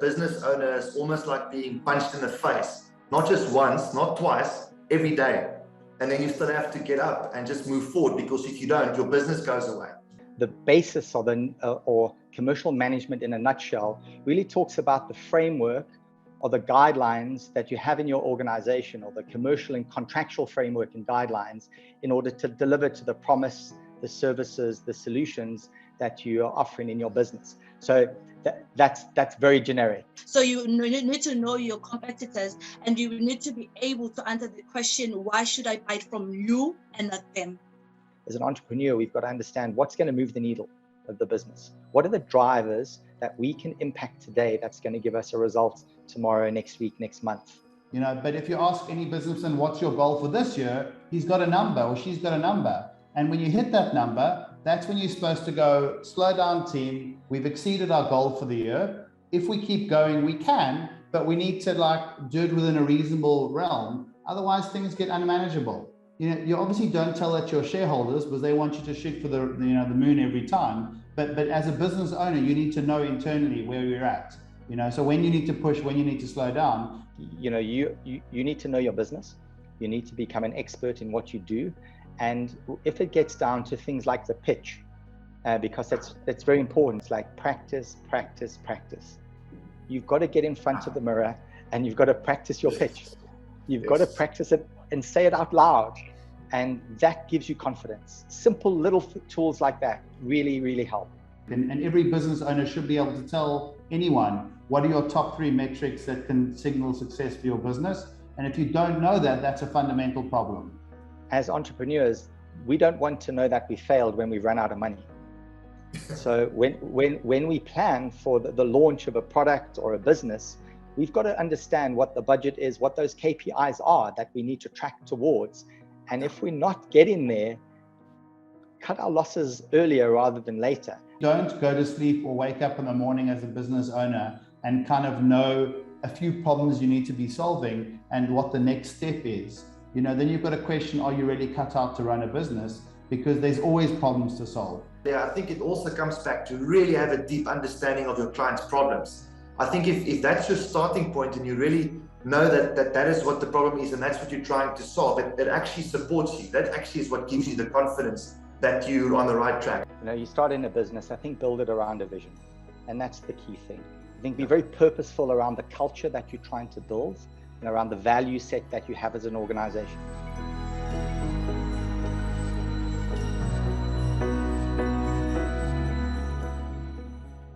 business owner is almost like being punched in the face, not just once, not twice, every day. And then you still have to get up and just move forward, because if you don't, your business goes away. The basis of or commercial management in a nutshell really talks about the framework or the guidelines that you have in your organization, or the commercial and contractual framework and guidelines, in order to deliver to the promise, the services, the solutions that you are offering in your business. So that's very generic. So you need to know your competitors, and you need to be able to answer the question, why should I buy it from you and not them? As an entrepreneur, we've got to understand what's going to move the needle of the business. What are the drivers that we can impact today that's going to give us a result tomorrow, next week, next month? You know, but if you ask any businessman, what's your goal for this year? He's got a number, or she's got a number. And when you hit that number, that's when you're supposed to go, slow down team, we've exceeded our goal for the year. If we keep going, we can, but we need to do it within a reasonable realm. Otherwise things get unmanageable. You know, you obviously don't tell that to your shareholders, because they want you to shoot for the moon every time. But as a business owner, you need to know internally where you're at. You know, so when you need to push, when you need to slow down. You know, you need to know your business. You need to become an expert in what you do. And if it gets down to things like the pitch, because that's very important. It's like practice, practice, practice. You've got to get in front of the mirror and you've got to practice your pitch. You've got to practice it and say it out loud. And that gives you confidence. Simple little tools like that really, really help. And every business owner should be able to tell anyone, what are your top 3 metrics that can signal success for your business? And if you don't know that, that's a fundamental problem. As entrepreneurs, we don't want to know that we failed when we run out of money. So when we plan for the launch of a product or a business, we've got to understand what the budget is, what those KPIs are that we need to track towards. And if we're not getting there, cut our losses earlier rather than later. Don't go to sleep or wake up in the morning as a business owner and kind of know a few problems you need to be solving and what the next step is. You know, then you've got to question, are you really cut out to run a business? Because there's always problems to solve. Yeah, I think it also comes back to really have a deep understanding of your client's problems. I think if that's your starting point and you really know that is what the problem is and that's what you're trying to solve, it actually supports you. That actually is what gives you the confidence that you're on the right track. You know, you start in a business, I think build it around a vision. And that's the key thing. I think be very purposeful around the culture that you're trying to build and around the value set that you have as an organization.